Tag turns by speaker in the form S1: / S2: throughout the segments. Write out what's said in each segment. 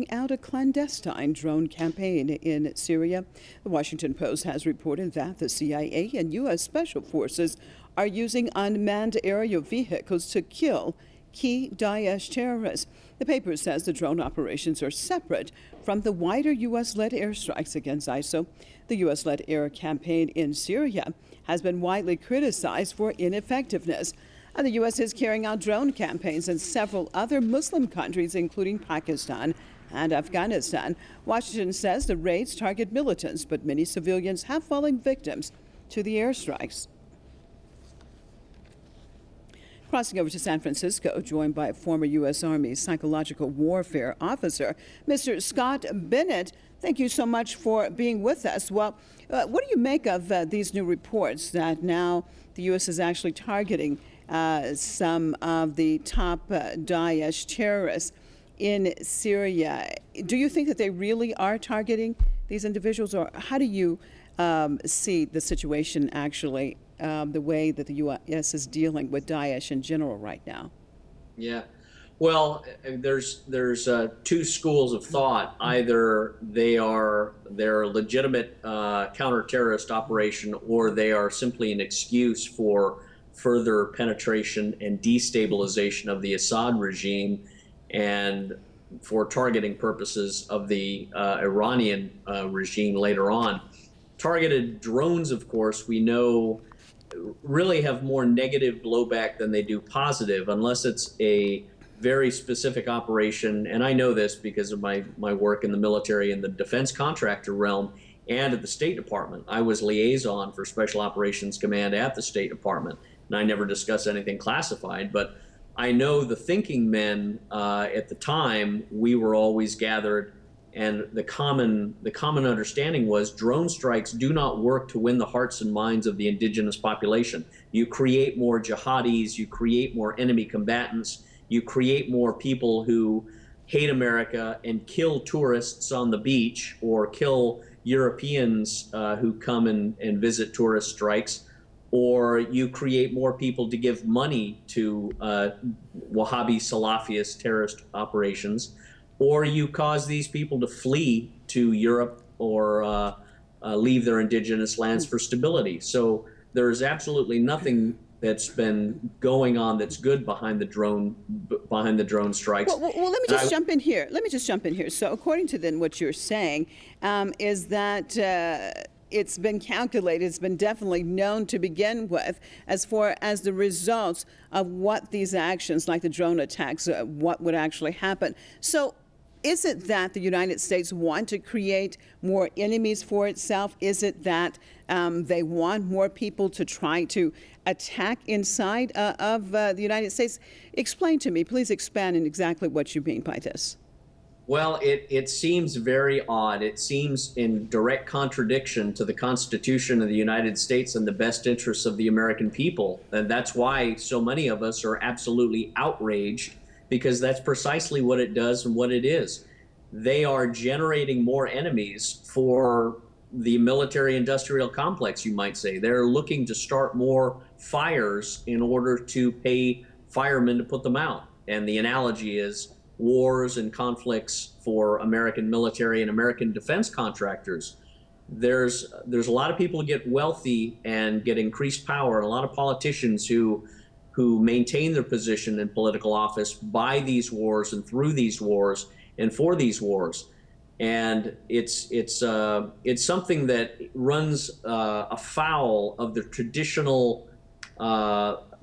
S1: out a clandestine drone campaign in Syria. The Washington Post has reported that the CIA and U.S. Special Forces are using unmanned aerial vehicles to kill key Daesh terrorists. The paper says the drone operations are separate from the wider U.S.-led airstrikes against ISIL. The U.S.-led air campaign in Syria has been widely criticized for ineffectiveness. And the U.S. is carrying out drone campaigns in several other Muslim countries, including Pakistan and Afghanistan. Washington says the raids target militants, but many civilians have fallen victims to the airstrikes. Crossing over to San Francisco, joined by former U.S. Army psychological warfare officer, Mr. Scott Bennett. Thank you so much for being with us. Well, what do you make of these new reports that now the U.S. is actually targeting some of the top Daesh terrorists in Syria? Do you think that they really are targeting these individuals, or how do you see the situation actually, the way that the U.S. is dealing with Daesh in general right now?
S2: Yeah, well, there's two schools of thought. Either they're a legitimate counter-terrorist operation, or they are simply an excuse for further penetration and destabilization of the Assad regime, and for targeting purposes of the Iranian regime later on. Targeted drones, of course, we know really have more negative blowback than they do positive, unless it's a very specific operation. And I know this because of my work in the military and the defense contractor realm and at the State Department. I was liaison for Special Operations Command at the State Department, and I never discuss anything classified, but I know the thinking men at the time. We were always gathered, and the common understanding was drone strikes do not work to win the hearts and minds of the indigenous population. You create more jihadis, you create more enemy combatants, you create more people who hate America and kill tourists on the beach, or kill Europeans who come and visit tourist strikes, or you create more people to give money to Wahhabi Salafist terrorist operations, or you cause these people to flee to Europe or leave their indigenous lands for stability. So there's absolutely nothing that's been going on that's good behind the drone strikes.
S1: Well, let me just jump in here. So according to then what you're saying is that it's been calculated, it's been definitely known to begin with, as far as the results of what these actions, like the drone attacks, what would actually happen. So is it that the United States want to create more enemies for itself? Is it that they want more people to try to attack inside of the United States? Explain to me, please expand on exactly what you mean by this.
S2: Well, it seems very odd. It seems in direct contradiction to the Constitution of the United States and the best interests of the American people. And that's why so many of us are absolutely outraged, because that's precisely what it does and what it is. They are generating more enemies for the military-industrial complex, you might say. They're looking to start more fires in order to pay firemen to put them out. And the analogy is wars and conflicts for American military and American defense contractors. There's a lot of people who get wealthy and get increased power, and a lot of politicians who maintain their position in political office by these wars and through these wars and for these wars. And it's something that runs afoul of the traditional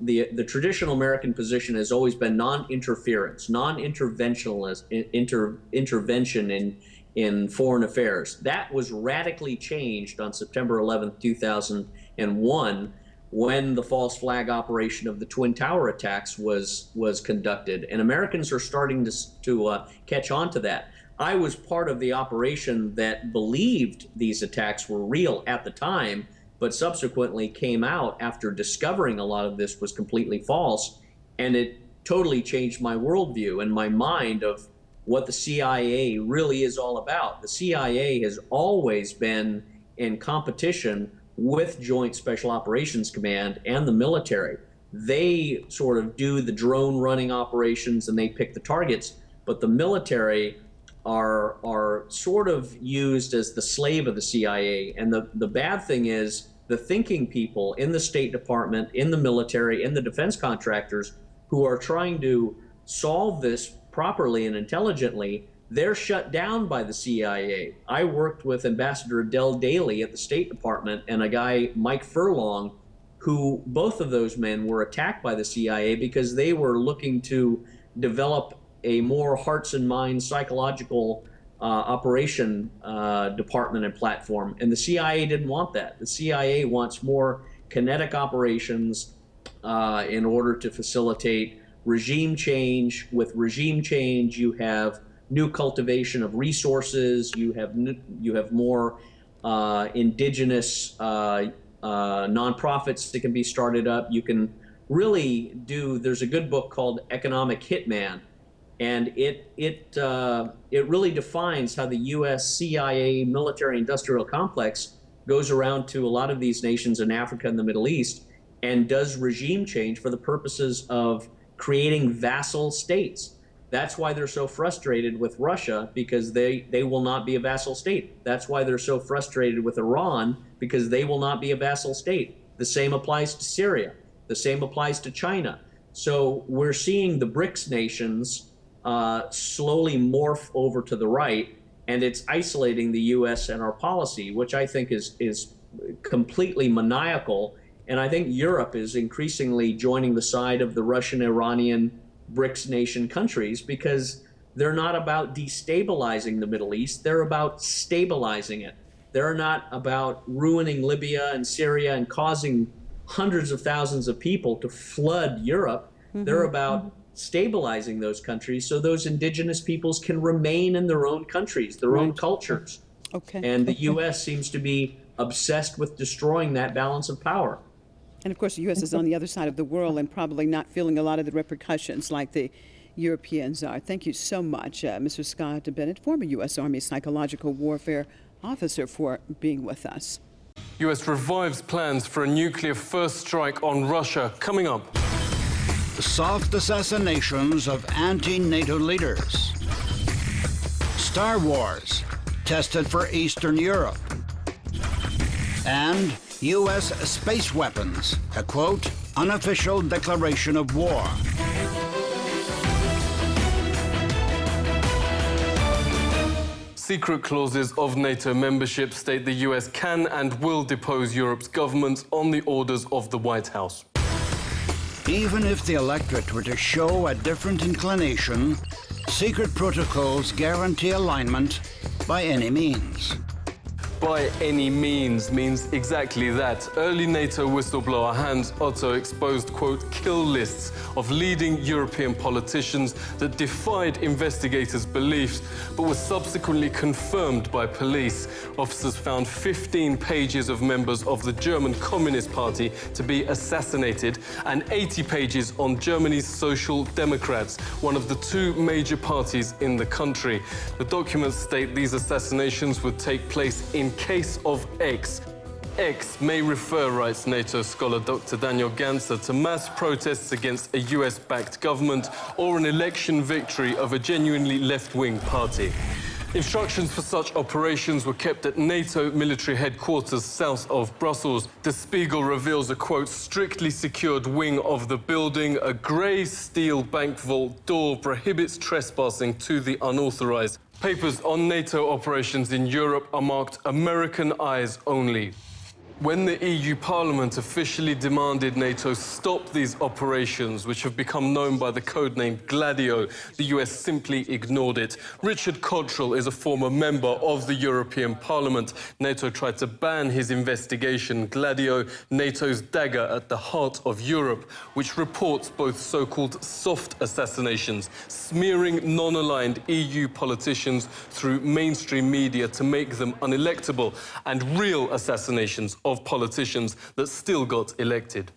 S2: the traditional American position has always been non-interference, intervention in foreign affairs. That was radically changed on September 11th, 2001, when the false flag operation of the Twin Tower attacks was conducted. And Americans are starting to catch on to that. I was part of the operation that believed these attacks were real at the time, but subsequently came out after discovering a lot of this was completely false. And it totally changed my worldview and my mind of what the CIA really is all about. The CIA has always been in competition with Joint Special Operations Command and the military. They sort of do the drone running operations and they pick the targets, but the military are sort of used as the slave of the CIA. And the bad thing is the thinking people in the State Department, in the military, in the defense contractors who are trying to solve this properly and intelligently, they're shut down by the CIA. I worked with Ambassador Adele Daly at the State Department and a guy, Mike Furlong, who both of those men were attacked by the CIA because they were looking to develop a more hearts and minds psychological operation department and platform. And the CIA didn't want that. The CIA wants more kinetic operations in order to facilitate regime change. With regime change, you have new cultivation of resources. You have more indigenous nonprofits that can be started up. You can really do. There's a good book called Economic Hitman, and it really defines how the U.S. CIA military-industrial complex goes around to a lot of these nations in Africa and the Middle East and does regime change for the purposes of creating vassal states. That's why they're so frustrated with Russia, because they will not be a vassal state. That's why they're so frustrated with Iran, because they will not be a vassal state. The same applies to Syria. The same applies to China. So we're seeing the BRICS nations slowly morph over to the right, and it's isolating the U.S. and our policy, which I think is completely maniacal. And I think Europe is increasingly joining the side of the Russian, Iranian, BRICS nation countries, because they're not about destabilizing the Middle East. They're about stabilizing it. They're not about ruining Libya and Syria and causing hundreds of thousands of people to flood Europe. Mm-hmm. They're about stabilizing those countries so those indigenous peoples can remain in their own countries, their own cultures.
S1: Okay.
S2: And the U.S. seems to be obsessed with destroying that balance of power.
S1: And of course, the U.S. is on the other side of the world and probably not feeling a lot of the repercussions like the Europeans are. Thank you so much, Mr. Scott Bennett, former U.S. Army psychological warfare officer, for being with us.
S3: U.S. revives plans for a nuclear first strike on Russia coming up.
S4: Soft assassinations of anti-NATO leaders. Star Wars, tested for Eastern Europe. And U.S. space weapons, a quote, unofficial declaration of war.
S3: Secret clauses of NATO membership state the U.S. can and will depose Europe's governments on the orders of the White House.
S4: Even if the electorate were to show a different inclination, secret protocols guarantee alignment by any means.
S3: By any means exactly that. Early NATO whistleblower Hans Otto exposed, quote, kill lists of leading European politicians that defied investigators' beliefs, but were subsequently confirmed by police. Officers found 15 pages of members of the German Communist Party to be assassinated and 80 pages on Germany's Social Democrats, one of the two major parties in the country. The documents state these assassinations would take place in case of X. X may refer, writes NATO scholar Dr. Daniel Ganser, to mass protests against a US-backed government or an election victory of a genuinely left-wing party. Instructions for such operations were kept at NATO military headquarters south of Brussels. Der Spiegel reveals a, quote, strictly secured wing of the building. A grey steel bank vault door prohibits trespassing to the unauthorized. Papers on NATO operations in Europe are marked American eyes only. When the EU Parliament officially demanded NATO stop these operations, which have become known by the codename Gladio, the US simply ignored it. Richard Cottrell is a former member of the European Parliament. NATO tried to ban his investigation, Gladio, NATO's dagger at the heart of Europe, which reports both so-called soft assassinations, smearing non-aligned EU politicians through mainstream media to make them unelectable, and real assassinations of politicians that still got elected.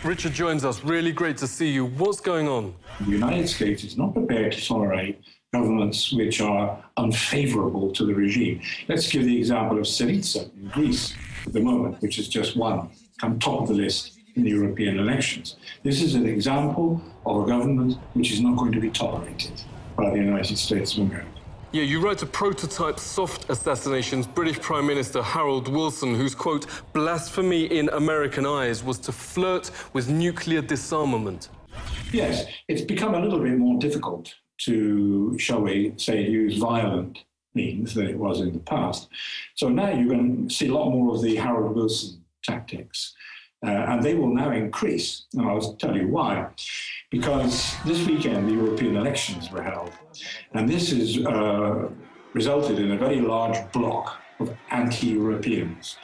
S3: Richard joins us. Really great to see you. What's going on?
S5: The United States is not prepared to tolerate governments which are unfavorable to the regime. Let's give the example of Syriza in Greece at the moment, which has just won, come top of the list in the European elections. This is an example of a government which is not going to be tolerated by the United States of America.
S3: Yeah, you write to prototype soft assassinations. British Prime Minister Harold Wilson, whose, quote, blasphemy in American eyes was to flirt with nuclear disarmament.
S5: Yes, it's become a little bit more difficult to, shall we say, use violent means than it was in the past. So now you're going to see a lot more of the Harold Wilson tactics. And they will now increase. And I'll tell you why. Because this weekend, the European elections were held. And this has resulted in a very large bloc of anti-Europeans,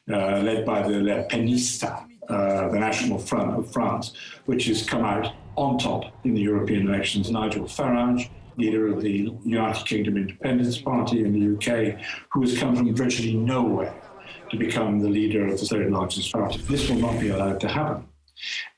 S5: led by the Le Penista, the National Front of France, which has come out on top in the European elections. Nigel Farage, leader of the United Kingdom Independence Party in the UK, who has come from virtually nowhere to become the leader of the third largest party. This will not be allowed to happen.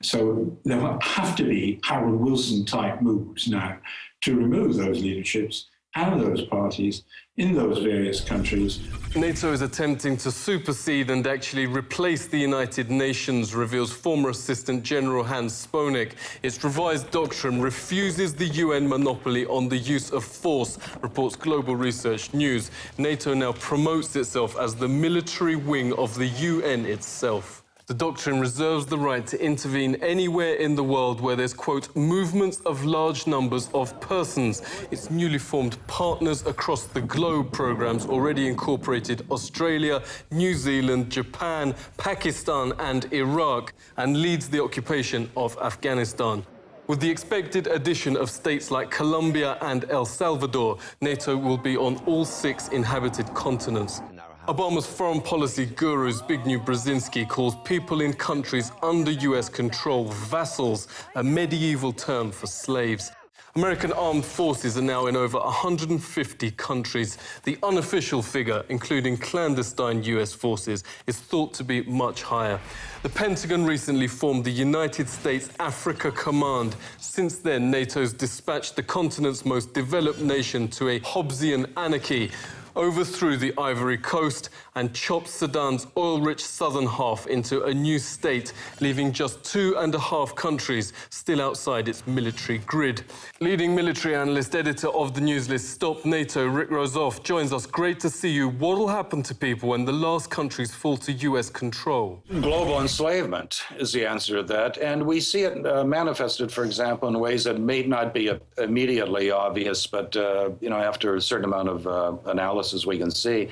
S5: So there will have to be Harold Wilson-type moves now to remove those leaderships and those parties in those various countries.
S3: NATO is attempting to supersede and actually replace the United Nations, reveals former Assistant General Hans Sponek. Its revised doctrine refuses the UN monopoly on the use of force, reports Global Research News. NATO now promotes itself as the military wing of the UN itself. The doctrine reserves the right to intervene anywhere in the world where there's, quote, movements of large numbers of persons. Its newly formed Partners Across the Globe programs already incorporated Australia, New Zealand, Japan, Pakistan and Iraq, and leads the occupation of Afghanistan. With the expected addition of states like Colombia and El Salvador, NATO will be on all 6 inhabited continents. Obama's foreign policy guru Zbigniew Brzezinski calls people in countries under US control vassals, a medieval term for slaves. American armed forces are now in over 150 countries. The unofficial figure, including clandestine US forces, is thought to be much higher. The Pentagon recently formed the United States Africa Command. Since then, NATO's dispatched the continent's most developed nation to a Hobbesian anarchy, overthrew the Ivory Coast and chopped Sudan's oil-rich southern half into a new state, leaving just 2.5 countries still outside its military grid. Leading military analyst, editor of the newslist Stop NATO, Rick Rozoff, joins us. Great to see you. What will happen to people when the last countries fall to US control?
S6: Global enslavement is the answer to that, and we see it manifested, for example, in ways that may not be immediately obvious, but after a certain amount of analysis we can see.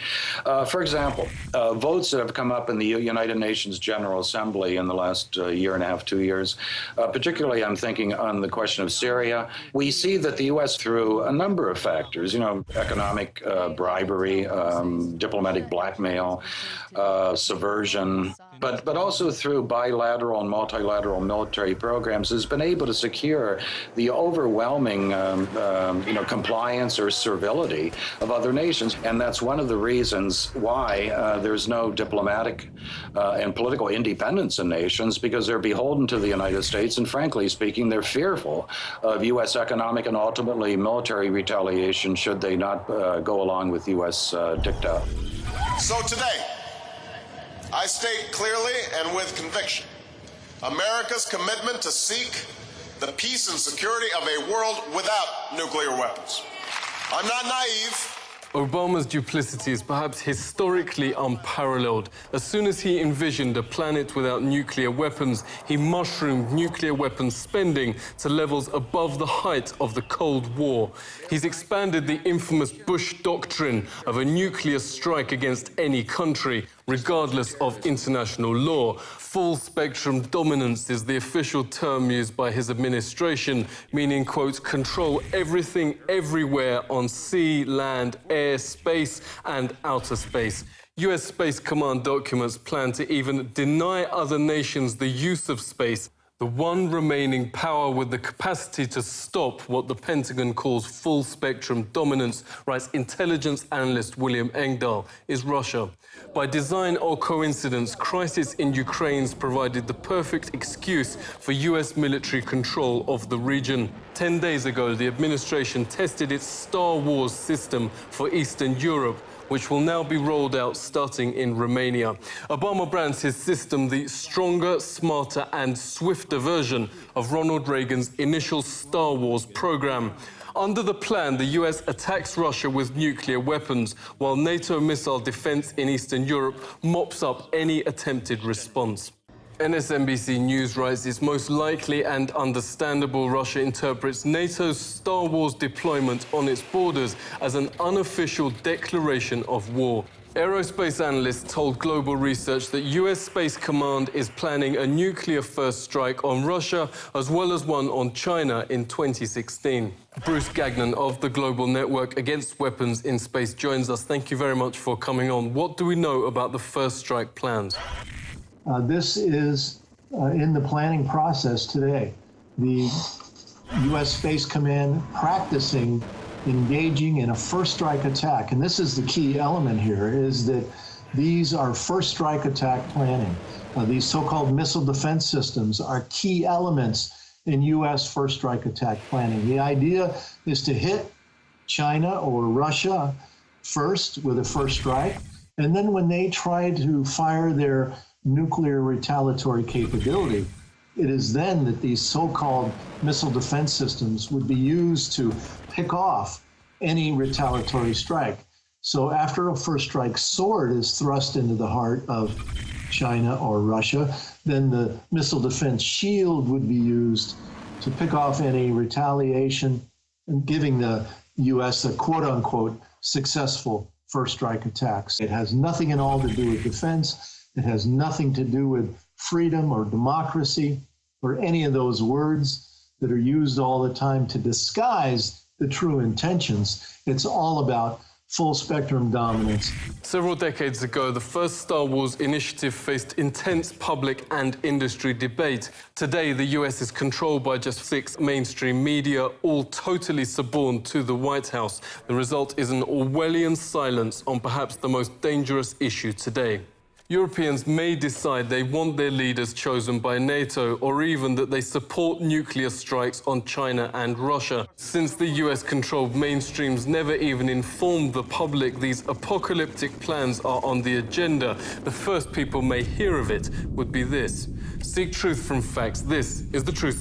S6: For example, votes that have come up in the United Nations General Assembly in the last year and a half, 2 years, particularly I'm thinking on the question of Syria. We see that the U.S., through a number of factors, economic bribery, diplomatic blackmail, subversion, but also through bilateral and multilateral military programs, has been able to secure the overwhelming compliance or servility of other nations. And that's one of the reasons why there's no diplomatic and political independence in nations, because they're beholden to the United States. And frankly speaking, they're fearful of U.S. economic and ultimately military retaliation should they not go along with U.S. diktat.
S7: So today, I state clearly and with conviction America's commitment to seek the peace and security of a world without nuclear weapons. I'm not naive.
S3: Obama's duplicity is perhaps historically unparalleled. As soon as he envisioned a planet without nuclear weapons, he mushroomed nuclear weapons spending to levels above the height of the Cold War. He's expanded the infamous Bush doctrine of a nuclear strike against any country, regardless of international law. Full-spectrum dominance is the official term used by his administration, meaning, quote, control everything everywhere on sea, land, air, space, and outer space. US Space Command documents plan to even deny other nations the use of space. The one remaining power with the capacity to stop what the Pentagon calls full-spectrum dominance, writes intelligence analyst William Engdahl, is Russia. By design or coincidence, crisis in Ukraine's provided the perfect excuse for US military control of the region. 10 days ago, the administration tested its Star Wars system for Eastern Europe, which will now be rolled out starting in Romania. Obama brands his system the stronger, smarter and swifter version of Ronald Reagan's initial Star Wars program. Under the plan, the US attacks Russia with nuclear weapons, while NATO missile defense in Eastern Europe mops up any attempted response. MSNBC News writes it's most likely and understandable Russia interprets NATO's Star Wars deployment on its borders as an unofficial declaration of war. Aerospace analysts told Global Research that US Space Command is planning a nuclear-first strike on Russia, as well as one on China in 2016. Bruce Gagnon of the Global Network Against Weapons in Space joins us. Thank you very much for coming on. What do we know about the first strike plans?
S8: This is in the planning process today. The U.S. Space Command practicing engaging in a first strike attack. And this is the key element here, is that these are first strike attack planning. These so-called missile defense systems are key elements in U.S. first strike attack planning. The idea is to hit China or Russia first with a first strike, and then when they try to fire their nuclear retaliatory capability, it is then that these so-called missile defense systems would be used to pick off any retaliatory strike. So after a first strike sword is thrust into the heart of China or Russia, then the missile defense shield would be used to pick off any retaliation, and giving the U.S. a quote-unquote successful first strike attacks. It has nothing at all to do with defense. It has nothing to do with freedom or democracy or any of those words that are used all the time to disguise the true intentions. It's all about full spectrum dominance.
S3: Several decades ago, the first Star Wars initiative faced intense public and industry debate. Today, the US is controlled by just 6 mainstream media, all totally suborned to the White House. The result is an Orwellian silence on perhaps the most dangerous issue today. Europeans may decide they want their leaders chosen by NATO, or even that they support nuclear strikes on China and Russia. Since the US-controlled mainstreams never even informed the public these apocalyptic plans are on the agenda, the first people may hear of it would be this. Seek truth from facts. This is The Truth.